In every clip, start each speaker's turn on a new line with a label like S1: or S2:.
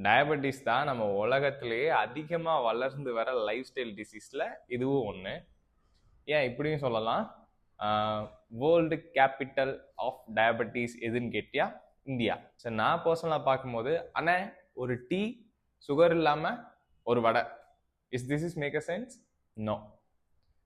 S1: Diabetes தான் நம்ம உலகத்திலேயே அதிகமாக வளர்ந்து வர லைஃப் ஸ்டைல் டிசீஸில் இதுவும் ஒன்று. ஏன் இப்படியும் சொல்லலாம், வேர்ல்டு கேபிட்டல் ஆஃப் டயபெட்டிஸ் எதுன்னு கேட்டியா இந்தியா. சரி, நான் பர்சனலாக பார்க்கும்போது அண்ணே ஒரு டீ சுகர் இல்லாமல் ஒரு vada, this is make a sense? No.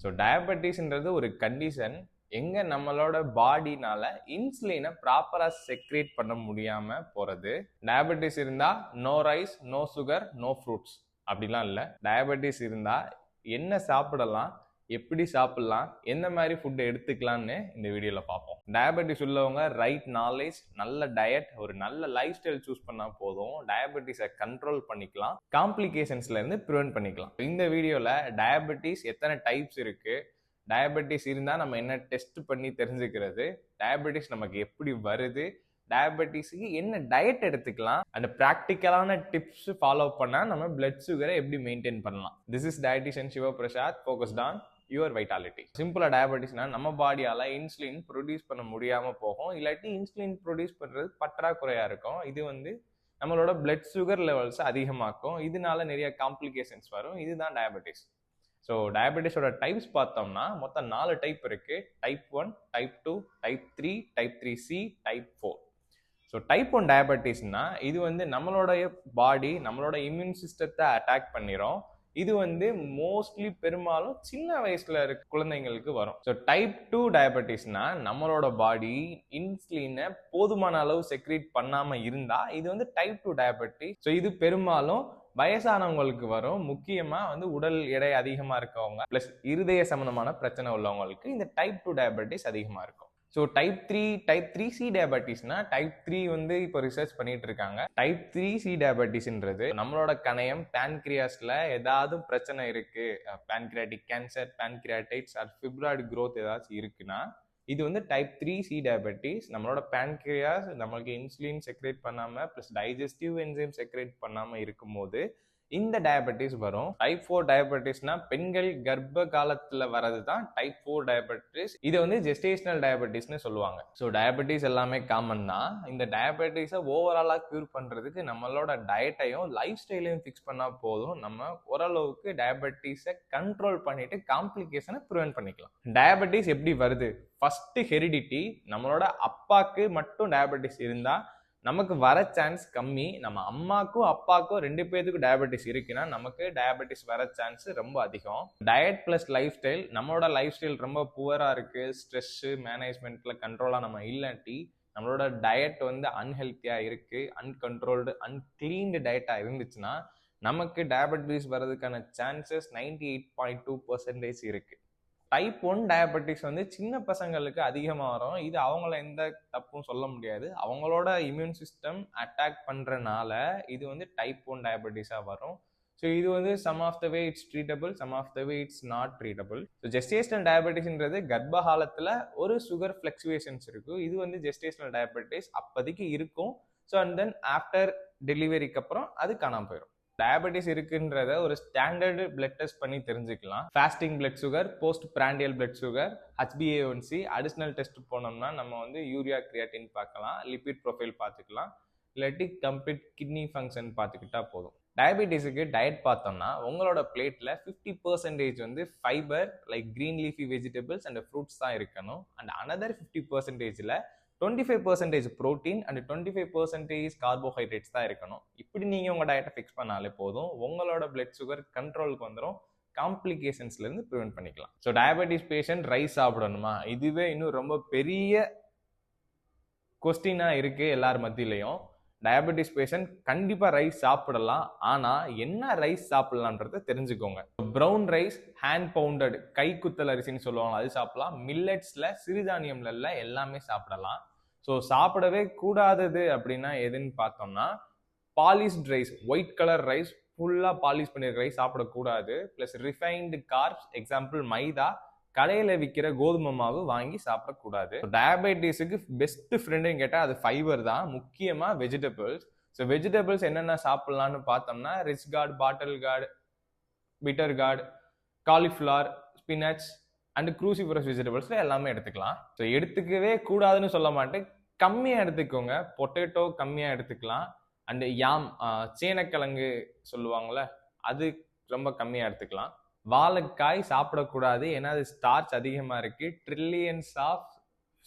S1: So டயபெட்டிஸ்ன்றது ஒரு கண்டிஷன் எங்க நம்மளோட பாடினால இன்சுலினை ப்ராப்பரா செக்ரேட் பண்ண முடியாம போறது. டயபெட்டிஸ் இருந்தா no rice, no sugar, no fruits அப்படிலாம் இல்லை. டயபெட்டிஸ் இருந்தா என்ன சாப்பிடலாம், எப்படி சாப்பிடலாம், எந்த மாதிரி ஃபுட் எடுத்துக்கலாம்னு இந்த வீடியோல பார்ப்போம். டயபெட்டிஸ் உள்ளவங்க ரைட் நாலேஜ், நல்ல டயட், ஒரு நல்ல லைஃப் ஸ்டைல் சூஸ் பண்ணா போதும் டயபெட்டிஸை கண்ட்ரோல் பண்ணிக்கலாம், காம்ப்ளிகேஷன்ஸ்ல இருந்து ப்ரிவென்ட் பண்ணிக்கலாம். இந்த வீடியோல டயபெட்டிஸ் எத்தனை டைப்ஸ் இருக்கு, டயபெட்டிஸ் இருந்தால் நம்ம என்ன டெஸ்ட் பண்ணி தெரிஞ்சுக்கிறது, டயபெட்டிஸ் நமக்கு எப்படி வருது, டயபெட்டிஸுக்கு என்ன டயட் எடுத்துக்கலாம், அந்த ப்ராக்டிக்கலான டிப்ஸ் ஃபாலோ பண்ணால் நம்ம பிளட் சுகரை எப்படி மெயின்டைன் பண்ணலாம். This is dietitian Sivaprasad, focused on your vitality. சிம்பிளாக டயபெட்டிஸ்னா நம்ம பாடியால் இன்சுலின் ப்ரொடியூஸ் பண்ண முடியாமல் போகும், இல்லாட்டி இன்சுலின் ப்ரொடியூஸ் பண்ணுறது பற்றாக்குறையாக இருக்கும். இது நம்மளோட பிளட் சுகர் லெவல்ஸ் அதிகமாக்கும், இதனால நிறைய காம்ப்ளிகேஷன்ஸ் வரும். இதுதான் டயபெட்டிஸ். ஸோ டயபெட்டிஸோட டைப்ஸ் பார்த்தோம்னா மொத்தம் 4 டைப் இருக்கு. Type 1, type 2, type 3, type 3C, type 4. So type 1 டயபெட்டிஸ்னா இது நம்மளோட பாடி, நம்மளோட இம்யூன் சிஸ்டத்தை அட்டாக் பண்ணிடும். இது மோஸ்ட்லி பெரும்பாலும் சின்ன வயசுல இருக்க குழந்தைங்களுக்கு வரும். ஸோ டைப் 2 டயபெட்டிஸ்னா நம்மளோட பாடி இன்சுலினை போதுமான அளவு செக்ரீட் பண்ணாம இருந்தா இது டைப் 2 டயபெட்டிஸ். ஸோ இது பெரும்பாலும் வயசானவங்களுக்கு வரும். முக்கியமா உடல் எடை அதிகமா இருக்கவங்க பிளஸ் இருதய சம்பந்தமான பிரச்சனை உள்ளவங்களுக்கு இந்த டைப் 2 டயபெட்டிஸ் அதிகமா இருக்கும். ஸோ டைப் 3, டைப் 3C டயபெட்டிஸ்னா டைப் 3 இப்போ ரிசர்ச் பண்ணிட்டு இருக்காங்க. டைப் 3C டயபெட்டிஸ்ன்றது நம்மளோட கணையம் பேன்கிரியாஸ்ல ஏதாவது பிரச்சனை இருக்கு, பேன்கிரியாட்டிக் கேன்சர், பேன்கிரியாடைட்ஸ் ஆர் ஃபிப்ராய்டு growth ஏதாச்சும் இருக்குன்னா இது டைப் 3C டயபெட்டிஸ். நம்மளோட பேன்கிரியாஸ் நம்மளுக்கு இன்சுலின் செக்ரேட் பண்ணாம பிளஸ் டைஜஸ்டிவ் என்சைம் செக்ரேட் பண்ணாம இருக்கும்போது இந்த டயபெட்டிஸ் வரும். டைப் 4 டயபெட்டிஸ்னா பெண்கள் கர்ப்ப காலத்துல வரது தான் டைப் 4 டயபெட்டிஸ். இது ஜெஸ்டேஷனல் டயபெட்டிஸ்னு சொல்லுவாங்க. ஸோ டயபெட்டிஸ் எல்லாமே காமன் தான். இந்த டயபெட்டிஸை ஓவராலா கியூர் பண்றதுக்கு நம்மளோட டயட்டையும் லைஃப் ஸ்டைலையும் ஃபிக்ஸ் பண்ணா போதும், நம்ம ஓரளவுக்கு டயபெட்டிஸை கண்ட்ரோல் பண்ணிட்டு காம்ப்ளிகேஷனை ப்ரிவென்ட் பண்ணிக்கலாம். டயபெட்டிஸ் எப்படி வருது? First heredity. நம்மளோட அப்பாக்கு மட்டும் டயபெட்டிஸ் இருந்தா நமக்கு வர சான்ஸ் கம்மி. நம்ம அம்மாக்கும் அப்பாக்கும் 2 பேத்துக்கும் டயபெட்டிஸ் இருக்குன்னா நமக்கு டயபெட்டிஸ் வர சான்ஸ் ரொம்ப அதிகம். Diet plus life style. நம்மளோட லைஃப் ஸ்டைல் ரொம்ப புவரா இருக்கு, ஸ்ட்ரெஸ் மேனேஜ்மெண்ட்ல கண்ட்ரோலா நம்ம இல்லாட்டி நம்மளோட டயட் அன்ஹெல்த்தியா இருக்கு, அன்கண்ட்ரோல்டு அன்கிளீன்டு டயட்டா இருந்துச்சுன்னா நமக்கு டயபெட்டிஸ் வர்றதுக்கான சான்சஸ் 98.2% இருக்கு. டைப் 1 டயபெட்டிஸ் சின்ன பசங்களுக்கு அதிகமாக வரும். இது அவங்கள எந்த தப்பும் சொல்ல முடியாது, அவங்களோட இம்யூன் சிஸ்டம் அட்டாக் பண்றனால இது டைப் 1 டயபெட்டிஸா வரும். ஸோ இது some of the way it's treatable, some of the way it's not treatable. So gestational டயபெட்டிஸ்ன்றது கர்ப்ப காலத்துல ஒரு சுகர் ஃபிளக்சுவேஷன்ஸ் இருக்கும். இது ஜெஸ்டேஷனல் டயபெட்டிஸ் அப்போதைக்கு இருக்கும். ஸோ அண்ட் தென் ஆஃப்டர் டெலிவரிக்கு அப்புறம் அது காணாம போயிடும். டயபெட்டிஸ் இருக்குன்றத ஒரு ஸ்டாண்டர்டு பிளட் டெஸ்ட் பண்ணி தெரிஞ்சுக்கலாம். Fasting blood sugar, post prandial blood sugar, HbA1c. Additional test போனோம்னா நம்ம யூரியா கிரியாட்டின் பார்க்கலாம், லிபிட் ப்ரொஃபைல் பார்த்துக்கலாம், இல்லாட்டி கம்ப்ளீட் கிட்னி ஃபங்க்ஷன் பார்த்துக்கிட்டா போதும். டயபெட்டிஸுக்கு டயட் பார்த்தோம்னா உங்களோட பிளேட்ல 50% fibre like green leafy vegetables and fruits தான் இருக்கணும். அண்ட் அனதர் 50%ல 25% ப்ரோட்டீன் அண்ட் 25% கார்போஹைட்ரேட்ஸ் தான் இருக்கணும். இப்படி நீங்க உங்க டயட்டை ஃபிக்ஸ் பண்ணாலே போதும், உங்களோட பிளட் சுகர் கண்ட்ரோலுக்கு வந்துடும், காம்ப்ளிகேஷன்ஸ்ல இருந்து ப்ரிவென்ட் பண்ணிக்கலாம். ஸோ டயபெட்டிஸ் பேஷண்ட் ரைஸ் சாப்பிடணுமா? இதுவே இன்னும் ரொம்ப பெரிய கொஸ்டினா இருக்கு எல்லார் மத்தியிலையும். டயபெட்டிஸ் பேஷண்ட் கண்டிப்பா ரைஸ் சாப்பிடலாம், ஆனா என்ன ரைஸ் சாப்பிடலான்றத தெரிஞ்சுக்கோங்க. ப்ரௌன் ரைஸ், ஹேண்ட் பவுண்டட் கை குத்தல் அரிசின்னு சொல்லுவாங்க, அது சாப்பிடலாம். மில்லட்ஸ்ல சிறுதானியம்ல எல்லாமே சாப்பிடலாம். ஸோ சாப்பிடவே கூடாதது அப்படின்னா எதுன்னு பார்த்தோம்னா polished rice, white colour rice, ஃபுல்லா பாலிஷ் பண்ணிருக்க ரைஸ் சாப்பிடக்கூடாது. பிளஸ் ரிஃபைன்டு கார்ப்ஸ், எக்ஸாம்பிள் மைதா, கடையில விற்கிற கோதுமை மாவு வாங்கி சாப்பிடக்கூடாது. டயபெட்டிஸுக்கு பெஸ்ட் ஃப்ரெண்டுன்னு கேட்டால் அது ஃபைபர் தான், முக்கியமா வெஜிடபிள்ஸ். ஸோ வெஜிடபிள்ஸ் என்னென்ன சாப்பிடலாம்னு பார்த்தோம்னா ridge gourd, bottle gourd, bitter gourd, cauliflower, spinach and cruciferous வெஜிடபிள்ஸ்ல எல்லாமே எடுத்துக்கலாம். ஸோ எடுத்துக்கவே கூடாதுன்னு சொல்ல மாட்டேன், கம்மியாக எடுத்துக்கோங்க. பொட்டேட்டோ கம்மியாக எடுத்துக்கலாம், அண்டு யாம், சேனக்கிழங்கு சொல்லுவாங்கள்ல, அது ரொம்ப கம்மியாக எடுத்துக்கலாம். வாழைக்காய் சாப்பிடக்கூடாது, ஏன்னா அது ஸ்டார்ச் அதிகமாக இருக்குது. ட்ரில்லியன்ஸ் ஆஃப்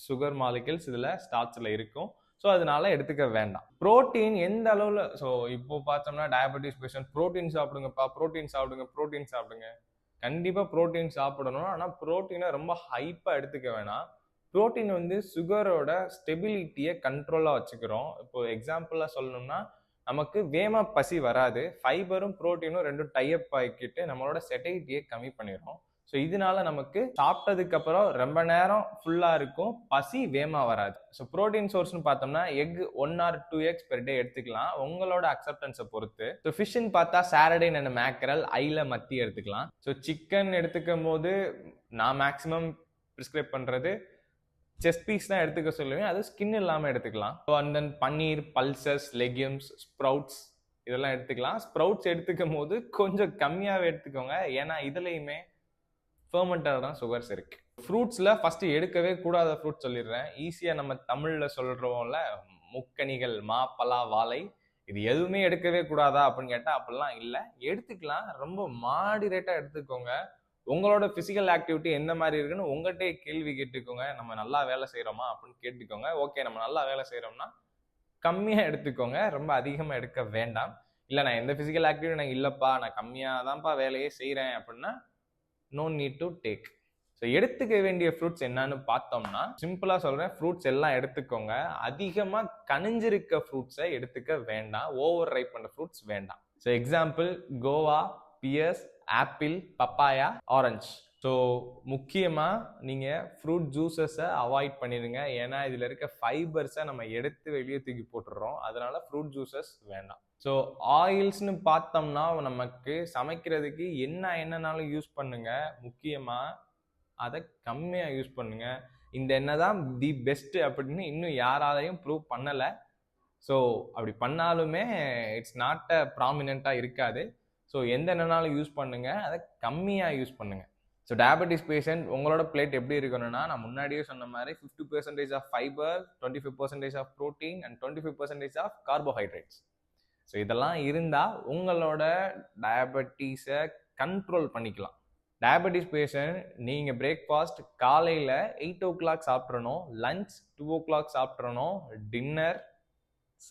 S1: சுகர் மாலிகல்ஸ் இதில் ஸ்டார்ச்சில் இருக்கும். ஸோ அதனால எடுத்துக்க வேண்டாம். ப்ரோட்டீன் எந்த அளவில், ஸோ இப்போ பார்த்தோம்னா டயபெட்டிஸ் பேஷண்ட் ப்ரோட்டீன் சாப்பிடுங்கப்பா, ப்ரோட்டீன் சாப்பிடுங்க, ப்ரோட்டீன் சாப்பிடுங்க. கண்டிப்பாக ப்ரோட்டீன் சாப்பிடணும். ஆனால் ப்ரோட்டீனை ரொம்ப ஹைப்பாக எடுத்துக்க வேணாம். ப்ரோட்டீன் வந்து சுகரோட ஸ்டெபிலிட்டியை கண்ட்ரோலாக வச்சுக்கிறோம். இப்போ எக்ஸாம்பிளாக சொல்லணும்னா, நமக்கு வேமா பசி வராது. ஃபைபரும் ப்ரோட்டீனும் ரெண்டும் டைப் ஆகிக்கிட்டு நம்மளோட செட்டைட்டியை கம்மி பண்ணிடும். ஸோ இதனால நமக்கு சாப்பிட்டதுக்கு அப்புறம் ரொம்ப நேரம் ஃபுல்லாக இருக்கும், பசி வேமா வராது. ஸோ ப்ரோட்டீன் சோர்ஸ்னு பார்த்தோம்னா egg 1 or 2 eggs per day எடுத்துக்கலாம், உங்களோட அக்செப்டன்ஸை பொறுத்து. ஸோ ஃபிஷ்ன்னு பார்த்தா சாரடைன் அண்ட் மேக்கரல், ஐல மத்தி எடுத்துக்கலாம். ஸோ சிக்கன் எடுத்துக்கும் போது நான் மேக்ஸிமம் ப்ரிஸ்கிரைப் பண்ணுறது செஸ்ட் பீஸ் தான் எடுத்துக்க சொல்லுவேன், அது ஸ்கின் இல்லாமல் எடுத்துக்கலாம். So and then paneer, pulses, legumes, sprouts இதெல்லாம் எடுத்துக்கலாம். ஸ்ப்ரவுட்ஸ் எடுத்துக்கும் போது கொஞ்சம் கம்மியாகவே எடுத்துக்கோங்க, ஏன்னா இதுலேயுமே ஃபெர்மெண்டடான சுகர்ஸ் இருக்கு. ஃப்ரூட்ஸில் ஃபஸ்ட்டு எடுக்கவே கூடாத ஃப்ரூட் சொல்லிடுறேன். ஈஸியாக நம்ம தமிழில் சொல்கிறோம்ல, முக்கணிகள், மா, பலா, வாழை, இது எதுவுமே எடுக்கவே கூடாதா அப்படின்னு கேட்டால் அப்படிலாம் இல்லை, எடுத்துக்கலாம். ரொம்ப மாடிரேட்டாக எடுத்துக்கோங்க. உங்களோட ஃபிசிக்கல் ஆக்டிவிட்டி எந்த மாதிரி இருக்குன்னு உங்கள்கிட்டே கேள்வி கேட்டுக்கோங்க. நம்ம நல்லா வேலை செய்கிறோமா அப்படின்னு கேட்டுக்கோங்க. ஓகே, நம்ம நல்லா வேலை செய்கிறோம்னா கம்மியாக எடுத்துக்கோங்க, ரொம்ப அதிகமாக எடுக்க வேண்டாம். இல்லை நான் எந்த ஃபிசிக்கல் ஆக்டிவிட்டி நான் இல்லைப்பா, நான் கம்மியாக தான்ப்பா வேலையே செய்கிறேன் அப்படின்னா no need to take. So எடுத்துக்க வேண்டிய ஃப்ரூட்ஸ் என்னன்னு பார்த்தோம்னா, சிம்பிளாக சொல்கிறேன், ஃப்ரூட்ஸ் எல்லாம் எடுத்துக்கோங்க. அதிகமாக கனிஞ்சிருக்க ஃப்ரூட்ஸை எடுத்துக்க வேண்டாம், ஓவர் ரைப் பண்ண ஃப்ரூட்ஸ் வேண்டாம். So example guava, pears, apple, papaya, orange. So முக்கியமாக நீங்கள் ஃப்ரூட் ஜூஸஸை அவாய்ட் பண்ணிடுங்க, ஏன்னா இதில் இருக்க ஃபைபர்ஸை நம்ம எடுத்து வெளியே தூக்கி போட்டுடுறோம். அதனால ஃப்ரூட் ஜூஸஸ் வேண்டாம். ஸோ ஆயில்ஸ்னு பார்த்தோம்னா நமக்கு சமைக்கிறதுக்கு என்னன்னாலும் யூஸ் பண்ணுங்க, முக்கியமாக அதை கம்மியாக யூஸ் பண்ணுங்க. இந்த எண்ணெய் தான் தி பெஸ்ட் அப்படின்னு இன்னும் யாராலையும் ப்ரூவ் பண்ணலை. ஸோ அப்படி பண்ணாலுமே இட்ஸ் நாட் அ ப்ராமினெண்ட்டாக இருக்காது. ஸோ எந்த எண்ணெய்னாலும் யூஸ் பண்ணுங்க, அதை கம்மியாக யூஸ் பண்ணுங்க. ஸோ டயபெட்டிஸ் பேஷண்ட் உங்களோட பிளேட் எப்படி இருக்கணும்னா, நான் முன்னாடியே சொன்ன மாதிரி 50% of fiber, 25% of protein and 25% of carbohydrates. So இதெல்லாம் இருந்தால் உங்களோட டயபெட்டிஸை கண்ட்ரோல் பண்ணிக்கலாம். டயபெட்டிஸ் பேஷண்ட் நீங்கள் பிரேக்ஃபாஸ்ட் காலையில் 8 o'clock சாப்பிட்றணும், lunch 2 o'clock சாப்பிட்றணும், dinner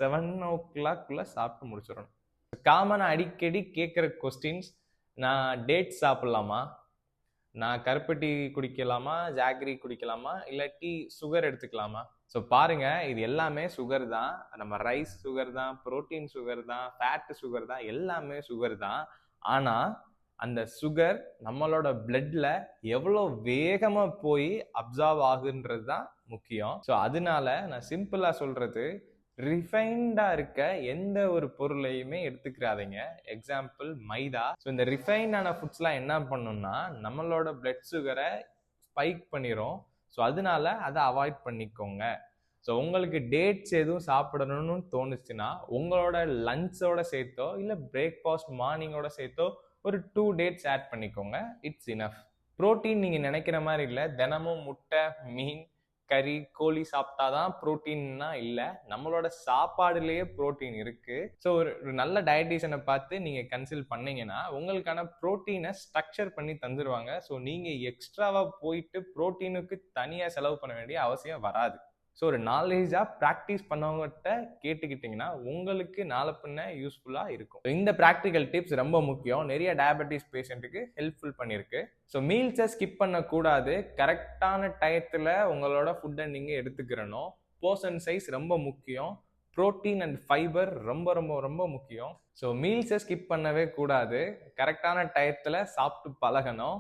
S1: 7 o'clock சாப்பிட்டு முடிச்சிடணும். காமனாக அடிக்கடி கேட்குற கொஸ்டின்ஸ், நான் டேட் சாப்பிட்லாமா, நான் கருப்பட்டி குடிக்கலாமா, ஜாகரி குடிக்கலாமா, இல்லாட்டி சுகர் எடுத்துக்கலாமா? ஸோ பாருங்க, இது எல்லாமே சுகர் தான். நம்ம ரைஸ் சுகர் தான், ப்ரோட்டீன் சுகர் தான், ஃபேட் சுகர் தான், எல்லாமே சுகர் தான். ஆனால் அந்த சுகர் நம்மளோட பிளட்ல எவ்வளோ வேகமாக போய் அப்சார்வ் ஆகுன்றது தான் முக்கியம். ஸோ அதனால நான் சிம்பிளாக சொல்றது, ரிஃபைன்டாக இருக்க எந்த ஒரு பொருளையுமே எடுத்துக்கிறாதீங்க. எக்ஸாம்பிள் மைதா. ஸோ இந்த ரிஃபைண்டான ஃபுட்ஸ்லாம் என்ன பண்ணுன்னா நம்மளோட பிளட் சுகரை ஸ்பைக் பண்ணிடும். ஸோ அதனால அதை அவாய்ட் பண்ணிக்கோங்க. ஸோ உங்களுக்கு டேட்ஸ் எதுவும் சாப்பிடணும்னு தோணுச்சுன்னா உங்களோட லஞ்சோட சேர்த்தோ இல்லை பிரேக்ஃபாஸ்ட் மார்னிங்கோட சேர்த்தோ ஒரு 2 dates ஆட் பண்ணிக்கோங்க, இட்ஸ் இனஃப். ப்ரோட்டீன் நீங்கள் நினைக்கிற மாதிரி இல்லை, தினமும் முட்டை, மீன், கறி, கோழி சாப்பிட்டாதான் ப்ரோட்டீன்னா இல்லை, நம்மளோட சாப்பாடுலேயே ப்ரோட்டீன் இருக்கு. ஸோ ஒரு நல்ல டயட்டிஷியனை பார்த்து நீங்கள் கன்சல்ட் பண்ணீங்கன்னா உங்களுக்கான ப்ரோட்டீனை ஸ்ட்ரக்சர் பண்ணி தந்துடுவாங்க. ஸோ நீங்கள் எக்ஸ்ட்ராவாக போயிட்டு ப்ரோட்டீனுக்கு தனியாக செலவு பண்ண வேண்டிய அவசியம் வராது. ஸோ ஒரு நாலேஜாக ப்ராக்டிஸ் பண்ணவங்ககிட்ட கேட்டுக்கிட்டிங்கன்னா உங்களுக்கு நாளை பின்ன யூஸ்ஃபுல்லாக இருக்கும். இந்த ப்ராக்டிக்கல் டிப்ஸ் ரொம்ப முக்கியம், நிறைய டயபெட்டிஸ் பேஷண்ட்டுக்கு ஹெல்ப்ஃபுல் பண்ணியிருக்கு. ஸோ மீல்ஸை ஸ்கிப் பண்ணக்கூடாது, கரெக்டான டயத்தில் உங்களோட ஃபுட்டை நீங்கள் எடுத்துக்கிறணும். போர்ஷன் சைஸ் ரொம்ப முக்கியம், ப்ரோட்டீன் அண்ட் ஃபைபர் ரொம்ப ரொம்ப ரொம்ப முக்கியம். ஸோ மீல்ஸை ஸ்கிப் பண்ணவே கூடாது, கரெக்டான டயத்தில் சாப்பிட்டு பழகணும்.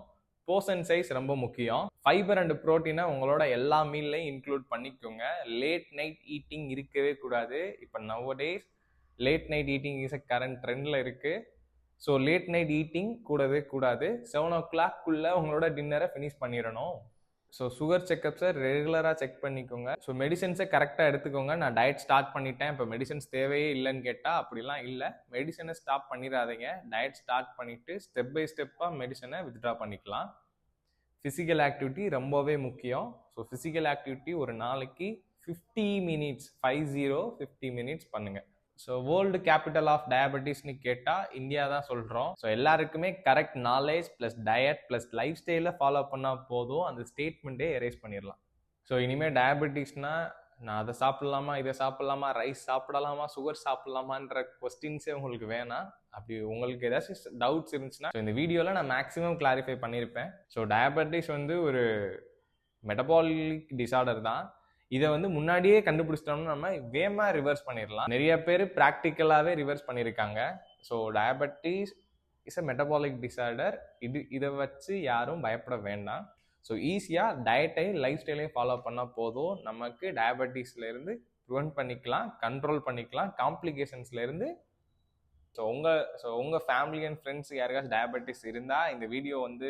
S1: போர்ஷன் சைஸ் ரொம்ப முக்கியம். ஃபைபர் அண்ட் ப்ரோட்டீனை உங்களோட எல்லா மீல்லையும் இன்க்ளூட் பண்ணிக்கோங்க. லேட் நைட் ஈட்டிங் இருக்கவே கூடாது. இப்போ nowadays late night eating is a current ட்ரெண்டில் இருக்குது. ஸோ லேட் நைட் ஈட்டிங் கூடவே கூடாது. 7 o'clock உங்களோட டின்னரை ஃபினிஷ் பண்ணிடணும். ஸோ சுகர் செக்கப்ஸை ரெகுலராக செக் பண்ணிக்கோங்க. ஸோ மெடிசன்ஸை கரெக்டாக எடுத்துக்கோங்க. நான் டயட் ஸ்டார்ட் பண்ணிட்டேன், இப்போ மெடிசன்ஸ் தேவையே இல்லைன்னு கேட்டால் அப்படிலாம் இல்லை. மெடிசனை ஸ்டாப் பண்ணிடாதீங்க, டயட் ஸ்டார்ட் பண்ணிவிட்டு ஸ்டெப் பை ஸ்டெப்பாக மெடிசனை வித்ட்ரா பண்ணிக்கலாம். ஃபிசிக்கல் ஆக்டிவிட்டி ரொம்பவே முக்கியம். ஸோ ஃபிசிக்கல் ஆக்டிவிட்டி ஒரு நாளைக்கு 50 minutes 50 minutes பண்ணுங்கள். ஸோ வேர்ல்டு கேபிட்டல் ஆஃப் டயபெட்டிஸ்னு கேட்டால் இந்தியா தான் சொல்கிறோம். ஸோ எல்லாருக்குமே correct knowledge plus diet plus life ஸ்டைலை ஃபாலோ பண்ணால் போதும், அந்த ஸ்டேட்மெண்ட்டே எரேஸ் பண்ணிடலாம். ஸோ இனிமேல் டயபெட்டிஸ்னால் நான் அதை சாப்பிட்லாமா, இதை சாப்பிட்லாமா, ரைஸ் சாப்பிடலாமா, சுகர் சாப்பிட்லாமான்ற கொஸ்டின்ஸே உங்களுக்கு வேணாம். அப்படி உங்களுக்கு ஏதாச்சும் டவுட்ஸ் இருந்துச்சுன்னா இந்த வீடியோவில் நான் மேக்ஸிமம் கிளாரிஃபை பண்ணியிருப்பேன். ஸோ டயபெட்டிஸ் வந்து ஒரு மெட்டபாலிக் டிசார்டர் தான். இதை வந்து முன்னாடியே கண்டுபிடிச்சிட்டோம்னா நம்ம வேகமாக ரிவர்ஸ் பண்ணிடலாம். நிறைய பேர் ப்ராக்டிக்கலாகவே ரிவர்ஸ் பண்ணியிருக்காங்க. So diabetes is a metabolic disorder. இதை வச்சு யாரும் பயப்பட வேண்டாம். ஸோ ஈஸியாக டயட்டை லைஃப் ஸ்டைலையும் ஃபாலோ பண்ணால் போதும், நமக்கு டயபெட்டிஸ்லேருந்து ப்ரிவென்ட் பண்ணிக்கலாம், கண்ட்ரோல் பண்ணிக்கலாம், காம்ப்ளிகேஷன்ஸ்லேருந்து. ஸோ உங்கள் ஃபேமிலி அண்ட் ஃப்ரெண்ட்ஸ் யாருக்காச்சும் டயபெட்டிஸ் இருந்தால் இந்த வீடியோ வந்து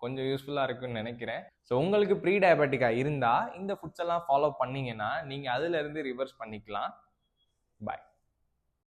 S1: கொஞ்சம் யூஸ்ஃபுல்லாக இருக்குன்னு நினைக்கிறேன். ஸோ உங்களுக்கு ப்ரீ டயபெட்டிக்காக இருந்தால் இந்த ஃபுட்ஸ் எல்லாம் ஃபாலோ பண்ணிங்கன்னா நீங்கள் அதிலேருந்து ரிவர்ஸ் பண்ணிக்கலாம். பாய்.